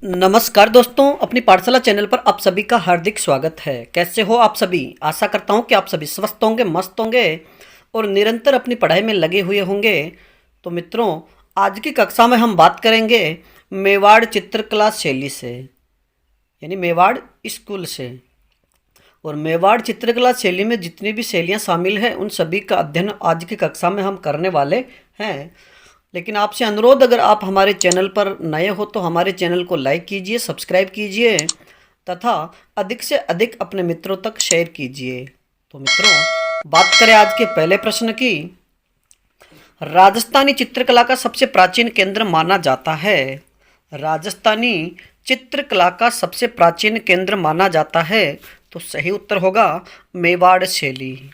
नमस्कार दोस्तों, अपनी पाठशाला चैनल पर आप सभी का हार्दिक स्वागत है। कैसे हो आप सभी? आशा करता हूँ कि आप सभी स्वस्थ होंगे, मस्त होंगे और निरंतर अपनी पढ़ाई में लगे हुए होंगे। तो मित्रों, आज की कक्षा में हम बात करेंगे मेवाड़ चित्रकला शैली से, यानी मेवाड़ स्कूल से। और मेवाड़ चित्रकला शैली में जितनी भी शैलियाँ शामिल हैं उन सभी का अध्ययन आज की कक्षा में हम करने वाले हैं। लेकिन आपसे अनुरोध, अगर आप हमारे चैनल पर नए हो तो हमारे चैनल को लाइक कीजिए, सब्सक्राइब कीजिए तथा अधिक से अधिक अपने मित्रों तक शेयर कीजिए। तो मित्रों, बात करें आज के पहले प्रश्न की। राजस्थानी चित्रकला का सबसे प्राचीन केंद्र माना जाता है। राजस्थानी चित्रकला का सबसे प्राचीन केंद्र माना जाता है, तो सही उत्तर होगा मेवाड़ शैली।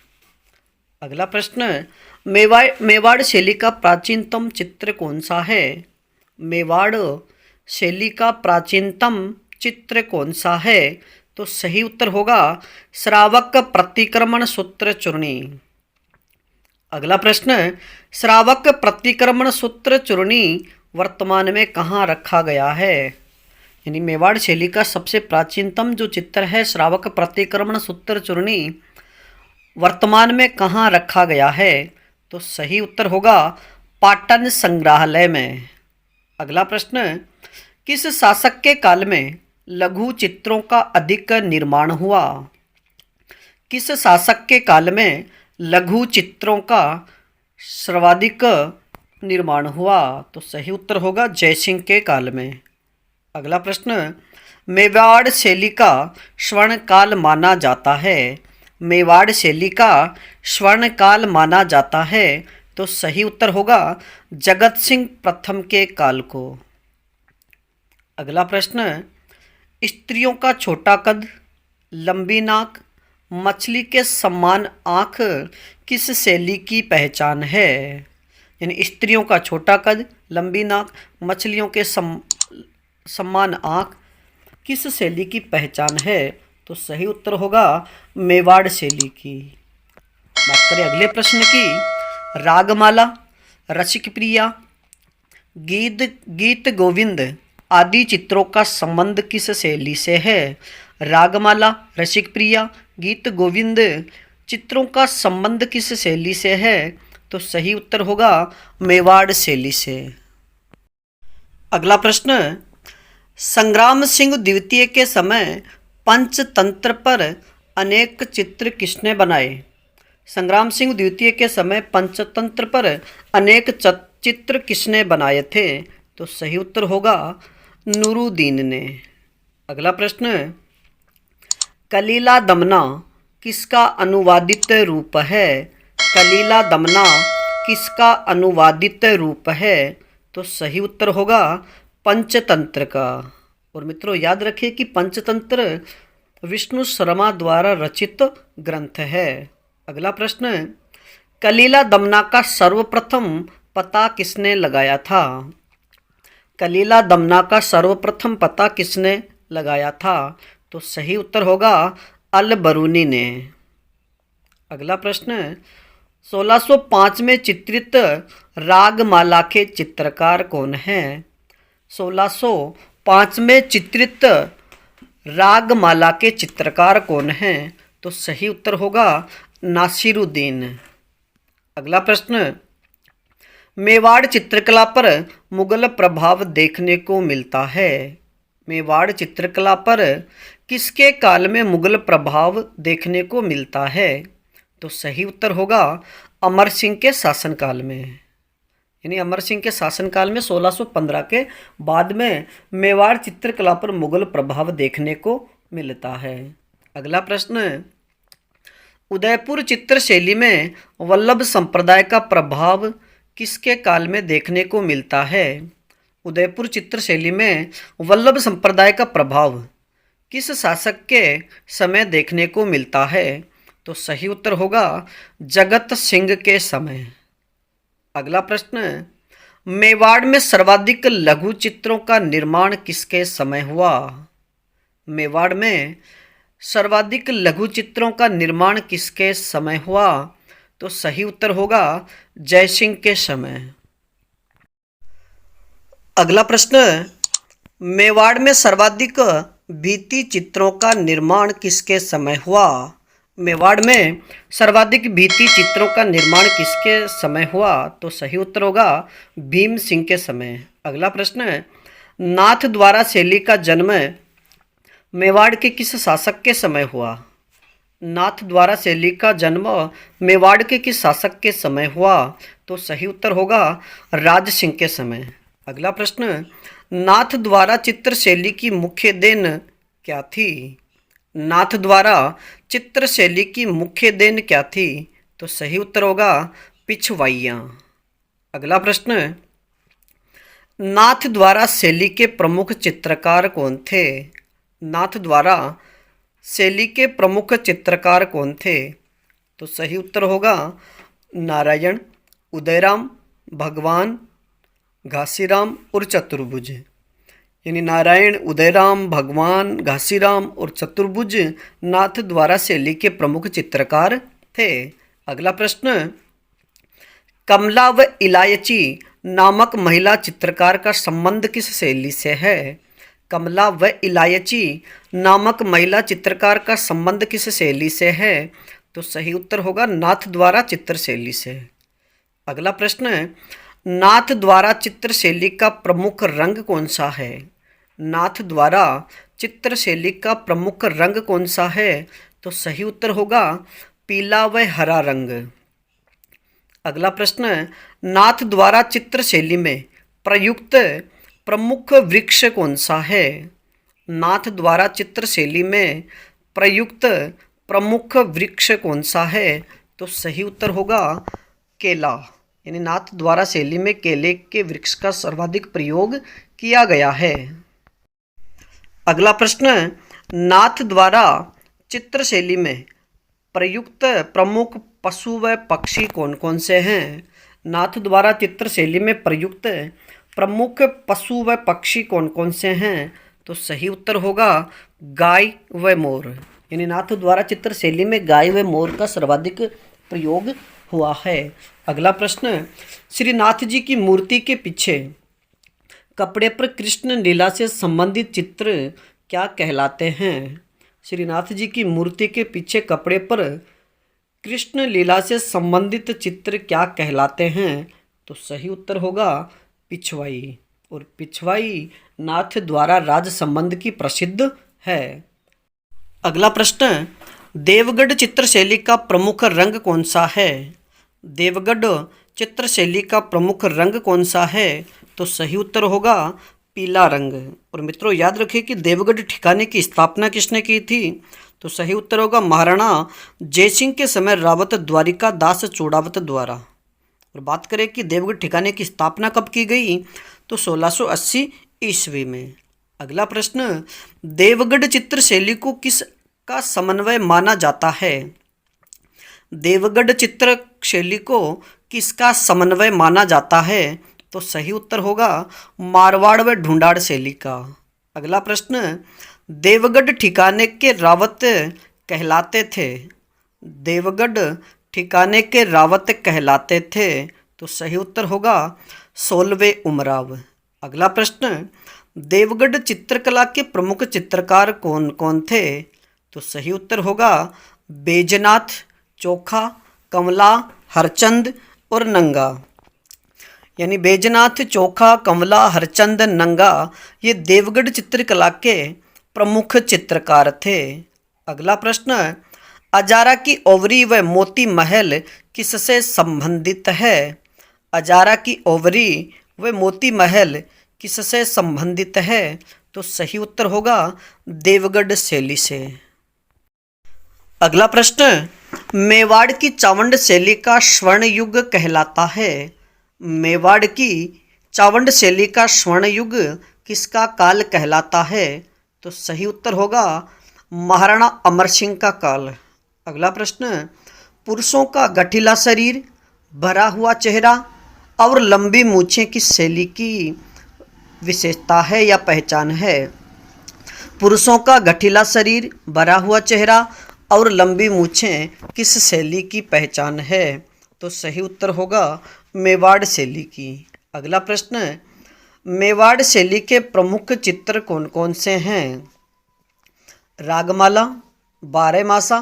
अगला प्रश्न, मेवाड़ शैली का प्राचीनतम चित्र कौन सा है? मेवाड़ शैली का प्राचीनतम चित्र कौन सा है? तो सही उत्तर होगा श्रावक प्रतिक्रमण सूत्र चूर्णी। अगला प्रश्न, श्रावक प्रतिक्रमण सूत्र चूर्णी वर्तमान में कहाँ रखा गया है? यानी मेवाड़ शैली का सबसे प्राचीनतम जो चित्र है श्रावक प्रतिक्रमण सूत्र चूर्णी वर्तमान में कहाँ रखा गया है? तो सही उत्तर होगा पाटन संग्रहालय में। अगला प्रश्न, किस शासक के काल में लघु चित्रों का अधिक निर्माण हुआ? किस शासक के काल में लघु चित्रों का सर्वाधिक निर्माण हुआ? तो सही उत्तर होगा जयसिंह के काल में। अगला प्रश्न, मेवाड़ शैली का स्वर्ण काल माना जाता है। मेवाड़ शैली का स्वर्ण काल माना जाता है, तो सही उत्तर होगा जगत सिंह प्रथम के काल को। अगला प्रश्न, स्त्रियों का छोटा कद, लंबी नाक, मछली के समान आँख किस शैली की पहचान है? यानी स्त्रियों का छोटा कद, लंबी नाक, मछलियों के समान आँख किस शैली की पहचान है? तो सही उत्तर होगा मेवाड़ शैली की। बात करें अगले प्रश्न की। रागमाला, रसिक प्रिया, गीत गोविंद आदि चित्रों का संबंध किस शैली से है? रागमाला, रसिक प्रिया, गीत गोविंद चित्रों का संबंध किस शैली से है? तो सही उत्तर होगा मेवाड़ शैली से। अगला प्रश्न, संग्राम सिंह द्वितीय के समय पंचतंत्र पर अनेक चित्र किसने बनाए? संग्राम सिंह द्वितीय के समय पंचतंत्र पर अनेक चित्र किसने बनाए थे? तो सही उत्तर होगा नूरुद्दीन ने। अगला प्रश्न, कलीला दमना किसका अनुवादित रूप है? कलीला दमना किसका अनुवादित रूप है? तो सही उत्तर होगा पंचतंत्र का। और मित्रों, याद रखिए कि पंचतंत्र विष्णु शर्मा द्वारा रचित ग्रंथ है। अगला प्रश्न, कलीला दमना का सर्वप्रथम पता किसने लगाया था? कलीला दमना का सर्वप्रथम पता किसने लगाया था? तो सही उत्तर होगा अल बरूनी ने। अगला प्रश्न, 1605 में चित्रित रागमाला के चित्रकार कौन हैं? 1605 में चित्रित रागमाला के चित्रकार कौन हैं? तो सही उत्तर होगा नासिरुद्दीन। अगला प्रश्न, मेवाड़ चित्रकला पर मुगल प्रभाव देखने को मिलता है। मेवाड़ चित्रकला पर किसके काल में मुगल प्रभाव देखने को मिलता है? तो सही उत्तर होगा अमर सिंह के शासनकाल में। यानी अमर सिंह के शासनकाल में 1615 के बाद में मेवाड़ चित्रकला पर मुगल प्रभाव देखने को मिलता है। अगला प्रश्न, उदयपुर चित्र शैली में वल्लभ संप्रदाय का प्रभाव किसके काल में देखने को मिलता है? उदयपुर चित्र शैली में वल्लभ संप्रदाय का प्रभाव किस शासक के समय देखने को मिलता है? तो सही उत्तर होगा जगत सिंह के समय। अगला प्रश्न, मेवाड़ में सर्वाधिक लघु चित्रों का निर्माण किसके समय हुआ? मेवाड़ में सर्वाधिक लघु चित्रों का निर्माण किसके समय हुआ? तो सही उत्तर होगा जयसिंह के समय। अगला प्रश्न, मेवाड़ में सर्वाधिक भित्ति चित्रों का निर्माण किसके समय हुआ? मेवाड़ में सर्वाधिक भित्ति चित्रों का निर्माण किसके समय हुआ? तो सही उत्तर होगा भीम सिंह के समय। अगला प्रश्न है, नाथ द्वारा शैली का जन्म मेवाड़ के किस शासक के समय हुआ? नाथ द्वारा शैली का जन्म मेवाड़ के किस शासक के समय हुआ? तो सही उत्तर होगा राज सिंह के समय। अगला प्रश्न, नाथ द्वारा चित्र शैली की मुख्य देन क्या थी? नाथ द्वारा चित्र शैली की मुख्य देन क्या थी? तो सही उत्तर होगा पिछवाइयाँ। अगला प्रश्न, नाथ द्वारा शैली के प्रमुख चित्रकार कौन थे? नाथ द्वारा शैली के प्रमुख चित्रकार कौन थे? तो सही उत्तर होगा नारायण, उदयराम, भगवान, घासीराम और चतुर्भुज। यानी नारायण, उदयराम, भगवान, घासीराम और चतुर्भुज नाथ द्वारा शैली के प्रमुख चित्रकार थे। अगला प्रश्न, कमला व इलायची नामक महिला चित्रकार का संबंध किस शैली से है? कमला व इलायची नामक महिला चित्रकार का संबंध किस शैली से है? तो सही उत्तर होगा नाथ द्वारा चित्र शैली से। अगला प्रश्न है, नाथ द्वारा चित्र शैली का प्रमुख रंग कौन सा है? नाथ द्वारा चित्र शैली का प्रमुख रंग कौन सा है? तो सही उत्तर होगा पीला व हरा रंग। अगला प्रश्न है, नाथ द्वारा चित्र शैली में प्रयुक्त प्रमुख वृक्ष कौन सा है? नाथ द्वारा चित्र शैली में प्रयुक्त प्रमुख वृक्ष कौन सा है? तो सही उत्तर होगा केला। यानी नाथ द्वारा शैली में केले के वृक्ष का सर्वाधिक प्रयोग किया गया है। अगला प्रश्न, नाथ द्वारा चित्र शैली में प्रयुक्त प्रमुख पशु व पक्षी कौन कौन से हैं? नाथ द्वारा चित्र शैली में प्रयुक्त प्रमुख पशु व पक्षी कौन कौन से हैं? तो सही उत्तर होगा गाय व मोर। यानी नाथ द्वारा चित्र शैली में गाय व मोर का सर्वाधिक प्रयोग हुआ है। अगला प्रश्न, श्रीनाथ जी की मूर्ति के पीछे कपड़े पर कृष्ण लीला से संबंधित चित्र क्या कहलाते हैं? श्रीनाथ जी की मूर्ति के पीछे कपड़े पर कृष्ण लीला से संबंधित चित्र क्या कहलाते हैं? तो सही उत्तर होगा पिछवाई। और पिछवाई नाथ द्वारा राज संबंध की प्रसिद्ध है। अगला प्रश्न, देवगढ़ चित्र शैली का प्रमुख रंग कौन सा है? देवगढ़ चित्र शैली का प्रमुख रंग कौन सा है? तो सही उत्तर होगा पीला रंग। और मित्रों याद रखिए कि देवगढ़ ठिकाने की स्थापना किसने की थी? तो सही उत्तर होगा महाराणा जयसिंह के समय रावत द्वारिका दास चूड़ावत द्वारा। और बात करें कि देवगढ़ ठिकाने की स्थापना कब की गई? तो 1680 ईस्वी में। अगला प्रश्न, देवगढ़ चित्र शैली को किस का समन्वय माना जाता है? देवगढ़ चित्र शैली को किसका समन्वय माना जाता है? तो सही उत्तर होगा मारवाड़ व ढूंढाड़ शैली का। अगला प्रश्न, देवगढ़ ठिकाने के रावत कहलाते थे। देवगढ़ ठिकाने के रावत कहलाते थे। तो सही उत्तर होगा 16वें उमराव। अगला प्रश्न, देवगढ़ चित्रकला के प्रमुख चित्रकार कौन कौन थे? तो सही उत्तर होगा बैजनाथ, चोखा, कमला, हरचंद और नंगा। यानी बैजनाथ, चोखा, कमला, हरचंद, नंगा ये देवगढ़ चित्रकला के प्रमुख चित्रकार थे। अगला प्रश्न, अजारा की ओवरी व मोती महल किससे संबंधित है? अजारा की ओवरी व मोती महल किससे संबंधित है? तो सही उत्तर होगा देवगढ़ शैली से। अगला प्रश्न, मेवाड़ की चावंड शैली का स्वर्ण युग कहलाता है। मेवाड़ की चावंड शैली का स्वर्ण युग किसका काल कहलाता है? तो सही उत्तर होगा महाराणा अमर सिंह का काल। अगला प्रश्न, पुरुषों का गठीला शरीर, भरा हुआ चेहरा और लंबी मूछें किस शैली की विशेषता है या पहचान है? पुरुषों का गठीला शरीर, भरा हुआ चेहरा और लंबी मूछें किस शैली की पहचान है? तो सही उत्तर होगा मेवाड़ शैली की। अगला प्रश्न, मेवाड़ शैली के प्रमुख चित्र कौन कौन से हैं? रागमाला, बारहमासा,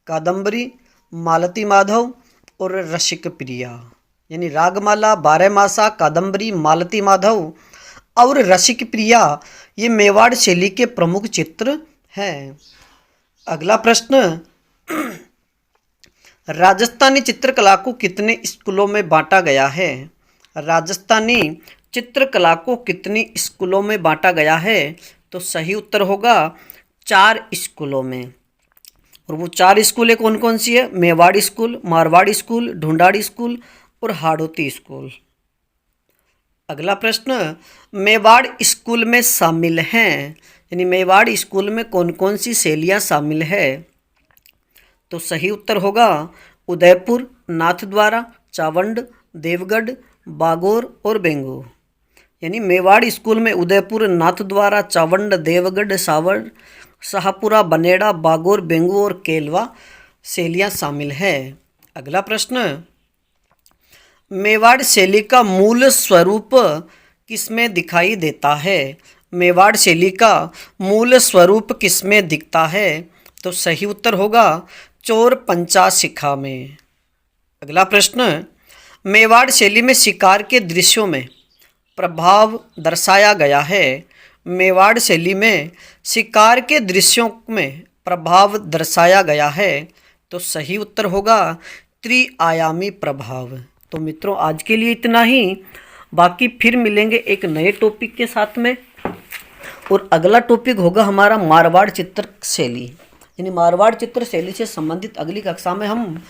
कादम्बरी, मालती माधव और रसिक प्रिया। यानी रागमाला, बारहमासा, कादम्बरी, मालती माधव और रसिक प्रिया ये मेवाड़ शैली के प्रमुख चित्र हैं। अगला प्रश्न, राजस्थानी चित्रकला को कितने स्कूलों में बांटा गया है? राजस्थानी चित्रकला को कितनी स्कूलों में बांटा गया है? तो सही उत्तर होगा 4 स्कूलों में। और वो 4 स्कूलें कौन कौन सी है? Mewar school, Marwar school, Dhundhari school और हाड़ौती स्कूल। अगला प्रश्न, मेवाड़ स्कूल में शामिल हैं, यानी मेवाड़ स्कूल में कौन कौन सी शैलियाँ शामिल है? तो सही उत्तर होगा उदयपुर, नाथद्वारा, चावंड, देवगढ़, बागोर और बेंगो। यानी मेवाड़ स्कूल में उदयपुर, नाथद्वारा, चावंड, देवगढ़, सावड़, शाहपुरा, बनेड़ा, बागोर, बेंगो और केलवा शैलियाँ शामिल है। अगला प्रश्न, मेवाड़ शैली का मूल स्वरूप किसमें दिखाई देता है? मेवाड़ शैली का मूल स्वरूप किसमें दिखता है? तो सही उत्तर होगा चोर पंचाशिखा में। अगला प्रश्न, मेवाड़ शैली में शिकार के दृश्यों में प्रभाव दर्शाया गया है। मेवाड़ शैली में शिकार के दृश्यों में प्रभाव दर्शाया गया है। तो सही उत्तर होगा त्रिआयामी प्रभाव। तो मित्रों आज के लिए इतना ही, बाकी फिर मिलेंगे एक नए टॉपिक के साथ में। और अगला टॉपिक होगा हमारा मारवाड़ चित्र शैली, यानी मारवाड़ चित्र शैली से संबंधित अगली कक्षा में हम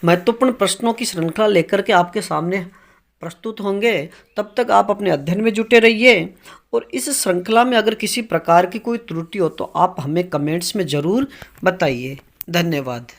महत्वपूर्ण प्रश्नों की श्रृंखला लेकर के आपके सामने प्रस्तुत होंगे। तब तक आप अपने अध्ययन में जुटे रहिए। और इस श्रृंखला में अगर किसी प्रकार की कोई त्रुटि हो तो आप हमें कमेंट्स में ज़रूर बताइए। धन्यवाद।